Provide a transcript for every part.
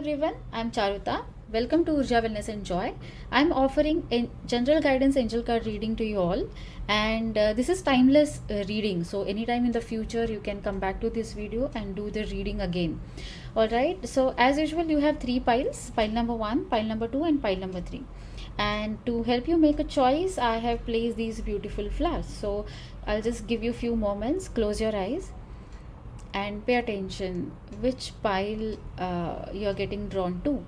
everyone, I'm Charuta. Welcome to Urja Wellness and Joy. I'm offering a general guidance angel card reading to you all, and this is timeless reading. So, anytime in the future, you can come back to this video and do the reading again. Alright, so as usual, you have three piles, pile number one, pile number two, and pile number three. And to help you make a choice, I have placed these beautiful flowers. So, I'll just give you a few moments, close your eyes and pay attention which pile you're getting drawn to.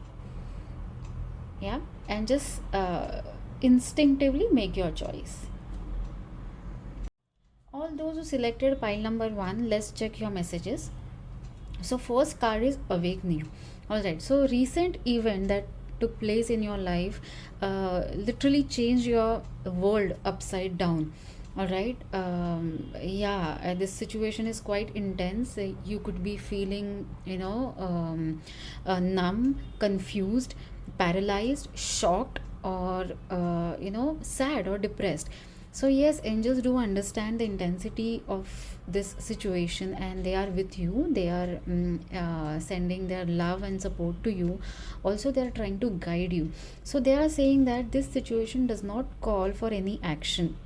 Yeah, and just instinctively make your choice. All those who selected pile number one, let's check your messages. So first card is awakening. All right, so recent event that took place in your life literally changed your world upside down. All right, yeah, this situation is quite intense. You could be feeling, numb, confused, paralyzed, shocked, or sad or depressed. So yes, angels do understand the intensity of this situation, and they are with you. They are sending their love and support to you. Also, they are trying to guide you. So they are saying that this situation does not call for any action.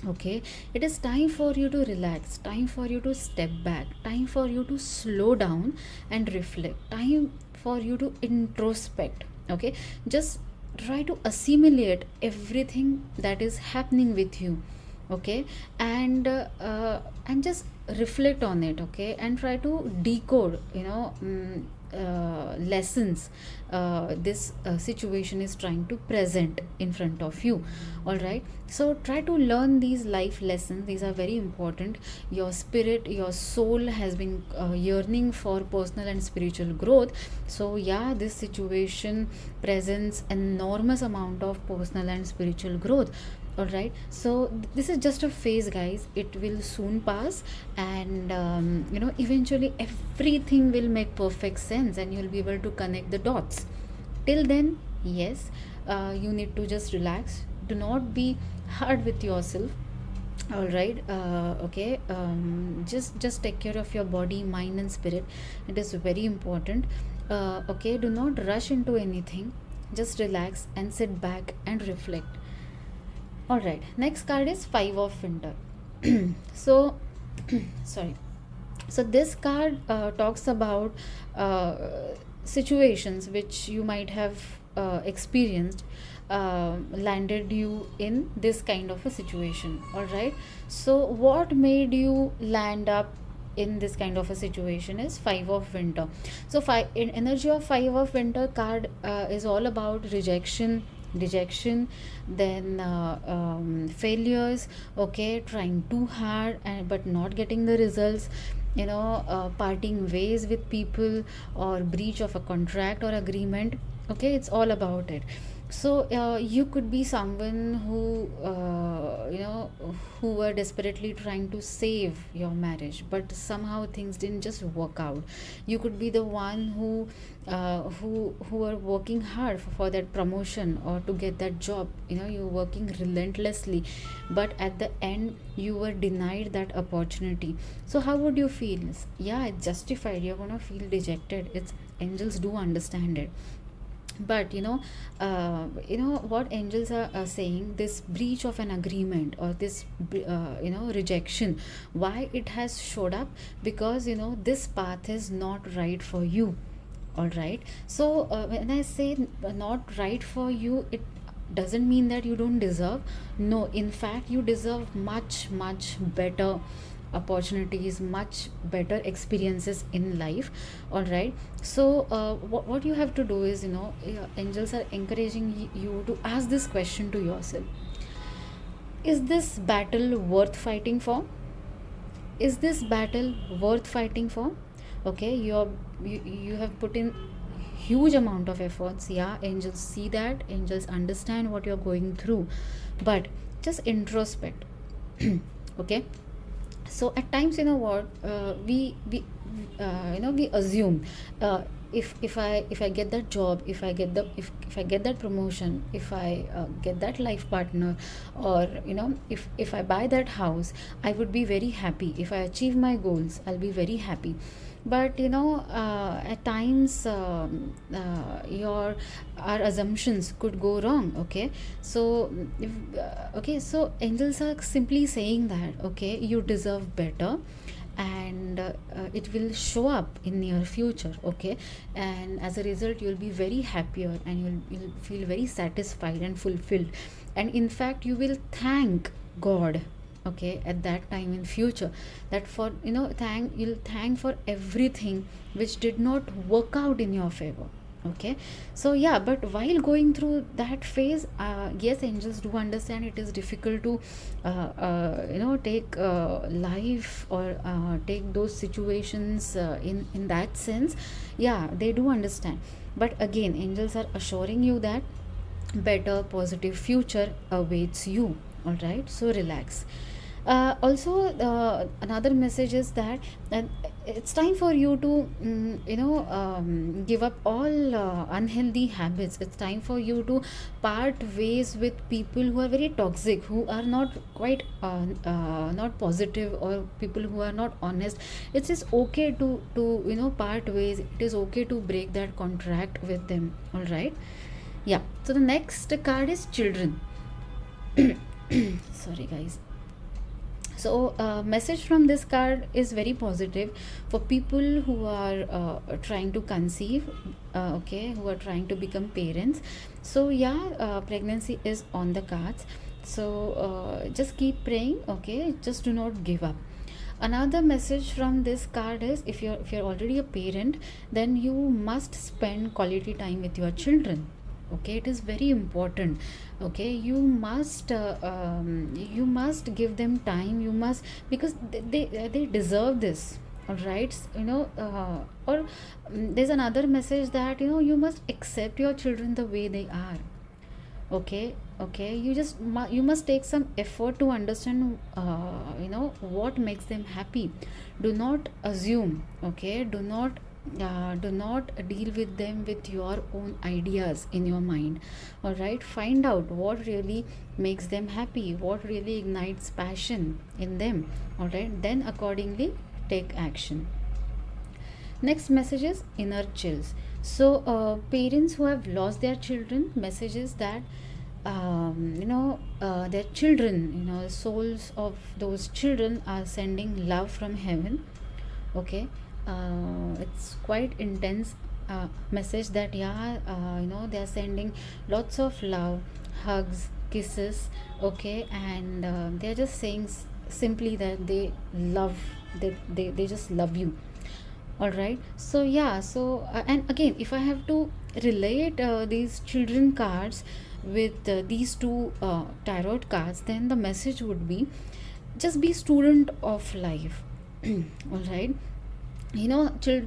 Okay, it is time for you to relax, time for you to step back, time for you to slow down and reflect, time for you to introspect. Okay, just try to assimilate everything that is happening with you. Okay, and just reflect on it. Okay, and try to decode, lessons this situation is trying to present in front of you. All right, so try to learn these life lessons. These are very important. Your spirit, your soul has been yearning for personal and spiritual growth. So yeah, this situation presents enormous amount of personal and spiritual growth. All right, so this is just a phase, guys. It will soon pass, and eventually everything will make perfect sense, and you'll be able to connect the dots. Till then, yes, you need to just relax. Do not be hard with yourself. All right, okay, just take care of your body, mind, and spirit. It is very important. Okay, do not rush into anything. Just relax and sit back and reflect. All right, next card is five of winter. So sorry, so this card talks about uh, situations which you might have experienced, landed you in this kind of a situation. All right, so what made you land up in this kind of a situation is five of winter. So five in energy of five of winter card is all about rejection, dejection, then failures. Okay, trying too hard and but not getting the results, parting ways with people, or breach of a contract or agreement. Okay, it's all about it. So you could be someone who who were desperately trying to save your marriage, but somehow things didn't just work out. You could be the one who are working hard for that promotion or to get that job. You're working relentlessly, but at the end you were denied that opportunity. So how would you feel? Yeah, it's justified. You're gonna feel dejected. It's angels do understand it. But what angels are saying, this breach of an agreement, or this rejection, why it has showed up? Because this path is not right for you. All right, so when I say not right for you, it doesn't mean that you don't deserve. No, in fact, you deserve much much better opportunities, much better experiences in life. All right, so what you have to do is, angels are encouraging you to ask this question to yourself: is this battle worth fighting for? Is this battle worth fighting for? Okay, you have put in huge amount of efforts. Yeah, angels see that, angels understand what you're going through, but just introspect. Okay, so at times, what we assume, if I get that job, if I get that promotion, if I get that life partner, or if I buy that house, I would be very happy. If I achieve my goals, I'll be very happy. but at times your our assumptions could go wrong. Okay, so if, okay, so angels are simply saying that, okay, you deserve better, and it will show up in your future. Okay, and as a result you'll be very happier, and you'll feel very satisfied and fulfilled, and in fact you will thank God, okay, at that time in future, that for you'll thank for everything which did not work out in your favor. Okay, so yeah, but while going through that phase, yes, angels do understand it is difficult to take life, or take those situations in that sense. Yeah, they do understand, but again angels are assuring you that better positive future awaits you. All right, so relax. Also, another message is that it's time for you to give up all unhealthy habits. It's time for you to part ways with people who are very toxic, who are not quite not positive, or people who are not honest. It's just okay to part ways. It is okay to break that contract with them. All right, yeah. So the next card is children. Sorry guys. So message from this card is very positive for people who are trying to conceive, okay, who are trying to become parents. So yeah, pregnancy is on the cards, so just keep praying. Okay, just do not give up. Another message from this card is, if you're already a parent, then you must spend quality time with your children. Okay, it is very important. Okay, you must give them time. You must, because they deserve this. All right, or there's another message that you must accept your children the way they are. Okay, okay, you must take some effort to understand what makes them happy. Do not assume. Okay, do not deal with them with your own ideas in your mind. All right, find out what really makes them happy, what really ignites passion in them. All right, then accordingly take action. Next message is inner chills. So parents who have lost their children, messages that their children, souls of those children are sending love from heaven. Okay, it's quite intense message that, yeah, they are sending lots of love, hugs, kisses. Okay, and they are just saying simply that they love, they just love you. All right, so yeah, so and again, if I have to relate these children cards with these two tarot cards, then the message would be, just be student of life. All right,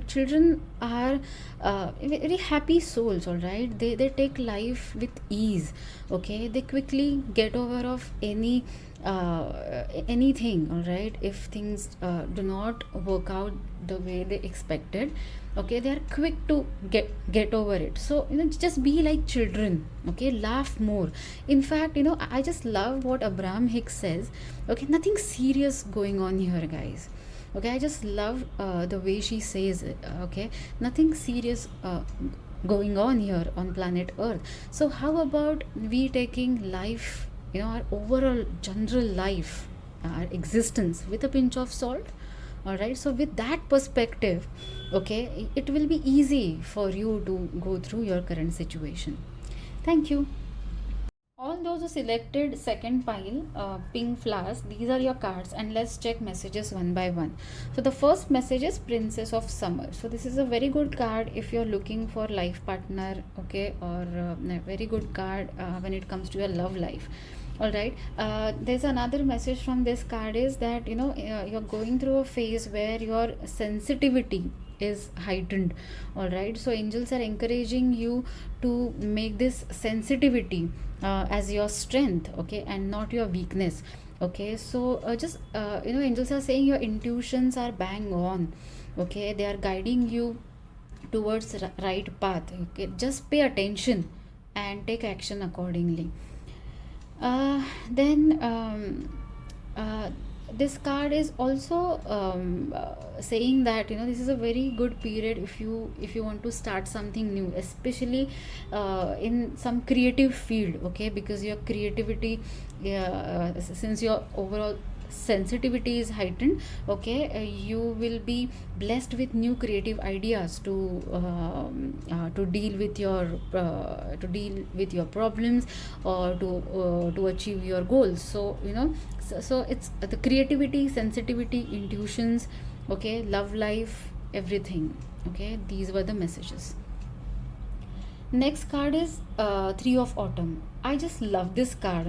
children are very happy souls. All right, they take life with ease. Okay, they quickly get over of anything. All right, if things do not work out the way they expected, okay, they are quick to get over it. So just be like children. Okay, laugh more. In fact, I just love what Abraham Hicks says. Okay, nothing serious going on here, guys. Okay, I just love the way she says it. Okay, nothing serious going on here on planet earth. So how about we taking life, our overall general life, our existence, with a pinch of salt. All right, so with that perspective, okay, it will be easy for you to go through your current situation. Thank you. All those who selected second pile, pink flowers, these are your cards, and let's check messages one by one. So the first message is Princess of Summer. So this is a very good card if you're looking for life partner. Okay, or a very good card when it comes to your love life. All right, there's another message from this card is that you're going through a phase where your sensitivity is heightened. All right, so angels are encouraging you to make this sensitivity as your strength. Okay, and not your weakness. Okay, so just angels are saying your intuitions are bang on. Okay, they are guiding you towards right path. Okay, just pay attention and take action accordingly. Then uh, this card is also saying that, this is a very good period if you want to start something new, especially in some creative field, okay, because your creativity, since your overall sensitivity is heightened, okay, you will be blessed with new creative ideas to deal with your problems, or to achieve your goals. So it's the creativity, sensitivity, intuitions, okay, love life, everything. Okay, these were the messages. Next card is Three of Autumn. I just love this card.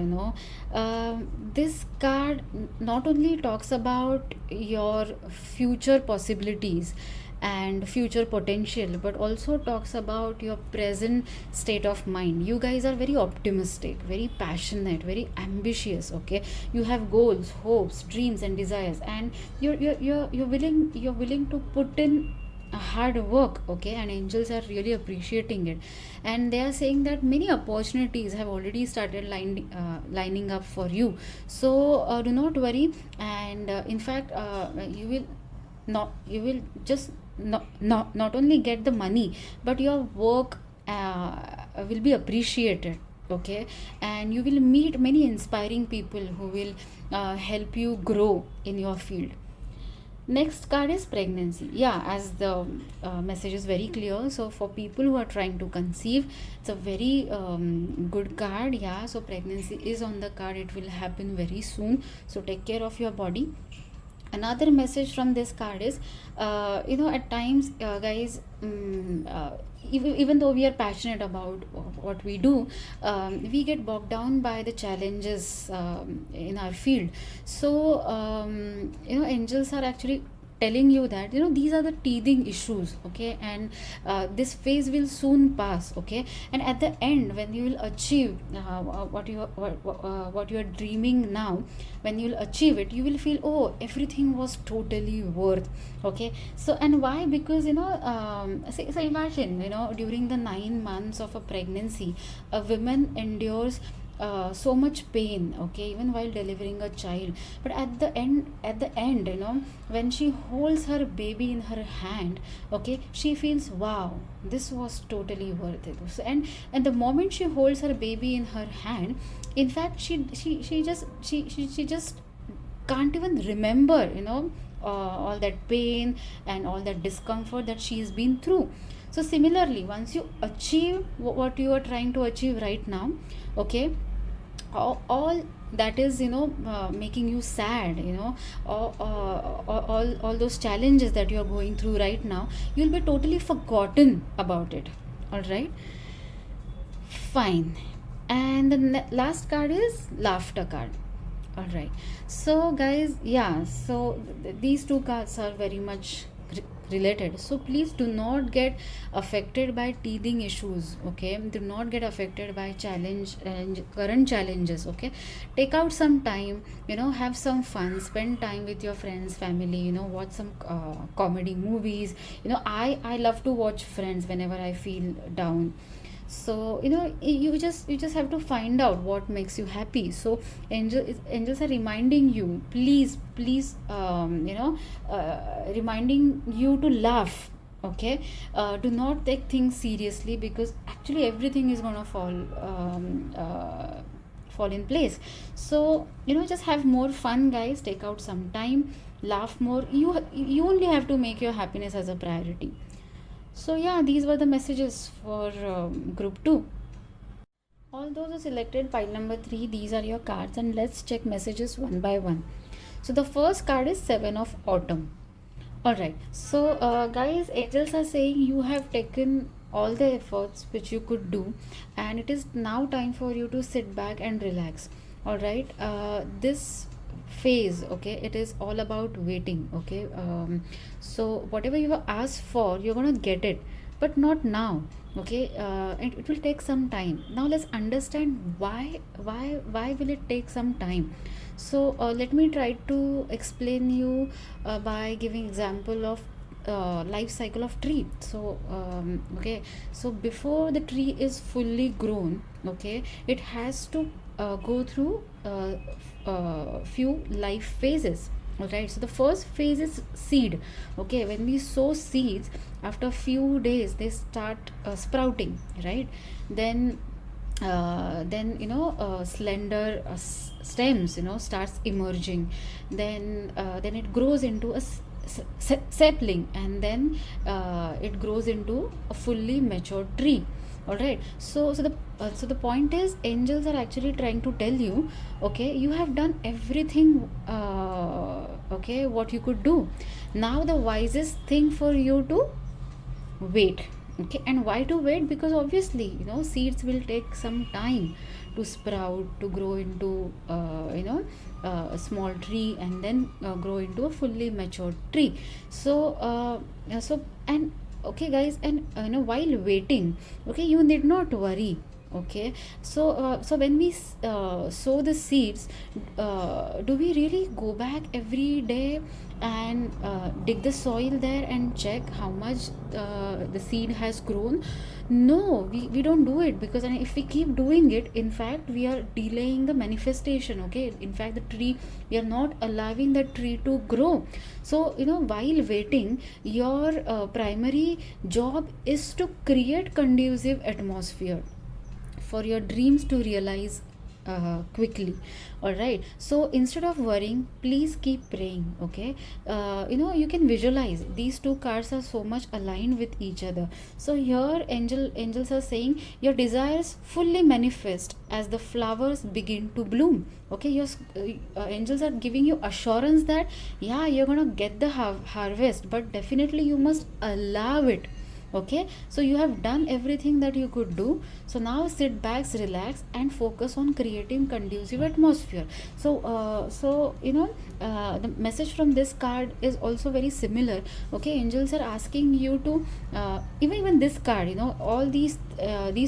This card not only talks about your future possibilities and future potential, but also talks about your present state of mind. You guys are very optimistic, very passionate, very ambitious. Okay, you have goals, hopes, dreams, and desires, and you're willing to put in hard work, okay, and angels are really appreciating it, and they are saying that many opportunities have already started lining up for you. So do not worry, and in fact, you will just not only get the money, but your work will be appreciated, okay, and you will meet many inspiring people who will help you grow in your field. Next card is pregnancy. Yeah, as the message is very clear. So for people who are trying to conceive, it's a very good card. Yeah, so pregnancy is on the card. It will happen very soon. So take care of your body. Another message from this card is, at times, guys, even though we are passionate about what we do, we get bogged down by the challenges in our field. So angels are actually telling you that these are the teething issues, okay, and this phase will soon pass, okay, and at the end, when you will achieve what you are dreaming now, when you will achieve it, you will feel, oh, everything was totally worth, okay. So, and why? Because so imagine, during the 9 months of a pregnancy, a woman endures so much pain, okay, even while delivering a child, but at the end, when she holds her baby in her hand, okay, she feels, wow, this was totally worth it. So, and the moment she holds her baby in her hand, in fact, she just can't even remember, all that pain and all that discomfort that she's been through. So similarly, once you achieve what you are trying to achieve right now, okay, all that is, making you sad, all those challenges that you are going through right now, you'll be totally forgotten about it. All right, fine. And the last card is laughter card. All right, so guys, yeah, so these two cards are very much related, so please do not get affected by teething issues, okay, do not get affected by challenge and current challenges, okay. Take out some time, have some fun, spend time with your friends, family, watch some comedy movies. I love to watch Friends whenever I feel down. So you just have to find out what makes you happy. So angels are reminding you, please, reminding you to laugh, okay. Do not take things seriously, because actually everything is gonna fall in place. So just have more fun, guys, take out some time, laugh more. You only have to make your happiness as a priority. So yeah, these were the messages for group 2. All those who selected pile number 3, these are your cards, and let's check messages one by one. So the first card is 7 of Autumn. All right, so guys, angels are saying you have taken all the efforts which you could do, and it is now time for you to sit back and relax. All right, this phase, okay, it is all about waiting, okay. So whatever you have asked for, you're gonna get it, but not now, okay. And it will take some time. Now let's understand why will it take some time. So let me try to explain you by giving example of life cycle of tree. So okay, so before the tree is fully grown, okay, it has to go through few life phases. All right, so the first phase is seed. Okay, when we sow seeds, after few days they start sprouting, right? Then slender stems, starts emerging. Then it grows into a sapling, and then it grows into a fully mature tree. All right, so the point is, angels are actually trying to tell you, okay, you have done everything, okay, what you could do. Now the wisest thing for you to wait. Okay, and why to wait? Because obviously, seeds will take some time to sprout, to grow into a small tree, and then grow into a fully mature tree. So uh, so and okay guys, and while waiting, okay, you need not worry. Okay, so when we sow the seeds, do we really go back every day and dig the soil there and check how much the seed has grown? No, we don't do it, because if we keep doing it, in fact we are delaying the manifestation. Okay, in fact the tree, we are not allowing the tree to grow. So while waiting, your primary job is to create conducive atmosphere for your dreams to realize quickly. All right, so instead of worrying, please keep praying. Okay, you can visualize these two cards are so much aligned with each other. So here angels are saying your desires fully manifest as the flowers begin to bloom. Okay, your angels are giving you assurance that yeah, you're gonna get the harvest, but definitely you must allow it. Okay, so you have done everything that you could do. So now sit back, relax, and focus on creating conducive atmosphere. So the message from this card is also very similar. Okay, angels are asking you to even this card, all these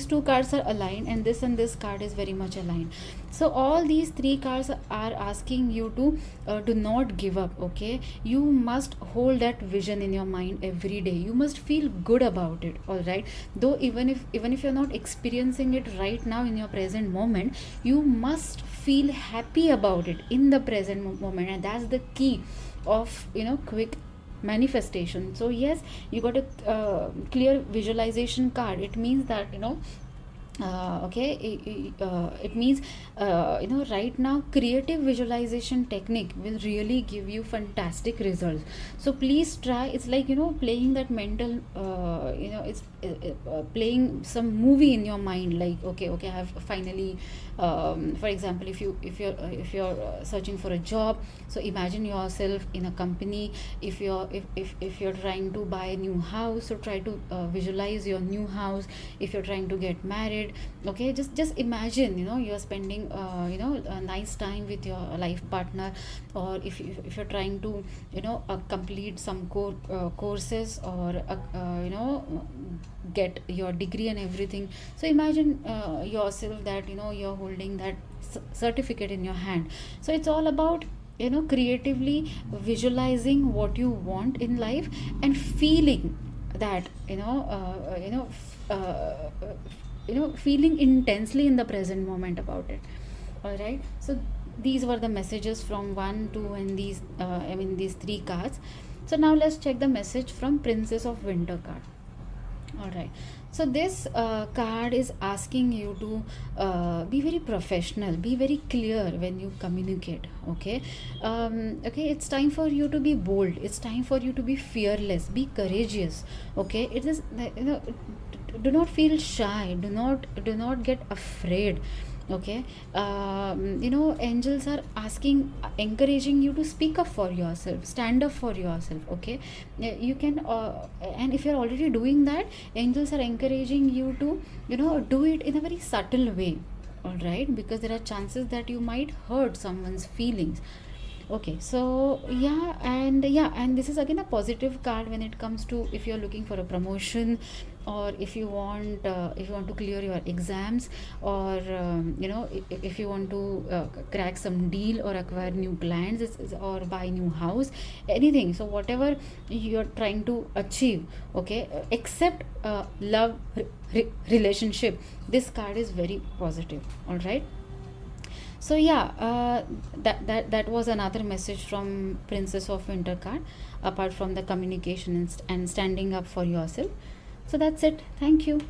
two cards are aligned, and this card is very much aligned. So all these three cards are asking you to do not give up. Okay, you must hold that vision in your mind every day. You must feel good about it. All right, though even if you're not experiencing it right now in your present moment, you must feel happy about it in the present moment, and that's the key of quick manifestation. So yes, you got a clear visualization card. It means that it means right now creative visualization technique will really give you fantastic results. So please try. It's like playing that mental it's playing some movie in your mind, like okay, I have finally for example, if you're searching for a job, so imagine yourself in a company. If you're trying to buy a new house, so try to visualize your new house. If you're trying to get married, okay, just imagine you're spending a nice time with your life partner. Or if you're trying to complete some courses, or get your degree and everything, so imagine yourself that you're holding that certificate in your hand. So it's all about creatively visualizing what you want in life, and feeling that feeling intensely in the present moment about it. All right, so these were the messages from 1 2 and these three cards. So now let's check the message from Princess of Winter card. All right, so this card is asking you to be very professional, be very clear when you communicate. Okay, okay, it's time for you to be bold, it's time for you to be fearless, be courageous. Okay, it is do not feel shy, do not get afraid. Okay, angels are asking, encouraging you to speak up for yourself, stand up for yourself. Okay, you can and if you're already doing that, angels are encouraging you to do it in a very subtle way. All right, because there are chances that you might hurt someone's feelings. Okay, so and this is again a positive card when it comes to if you're looking for a promotion, or if you want to clear your exams, or if you want to crack some deal, or acquire new clients, or buy new house, anything. So whatever you're trying to achieve, okay, except love relationship, this card is very positive. All right, So yeah, that was another message from Princess of Winter card, apart from the communication and standing up for yourself. So that's it. Thank you.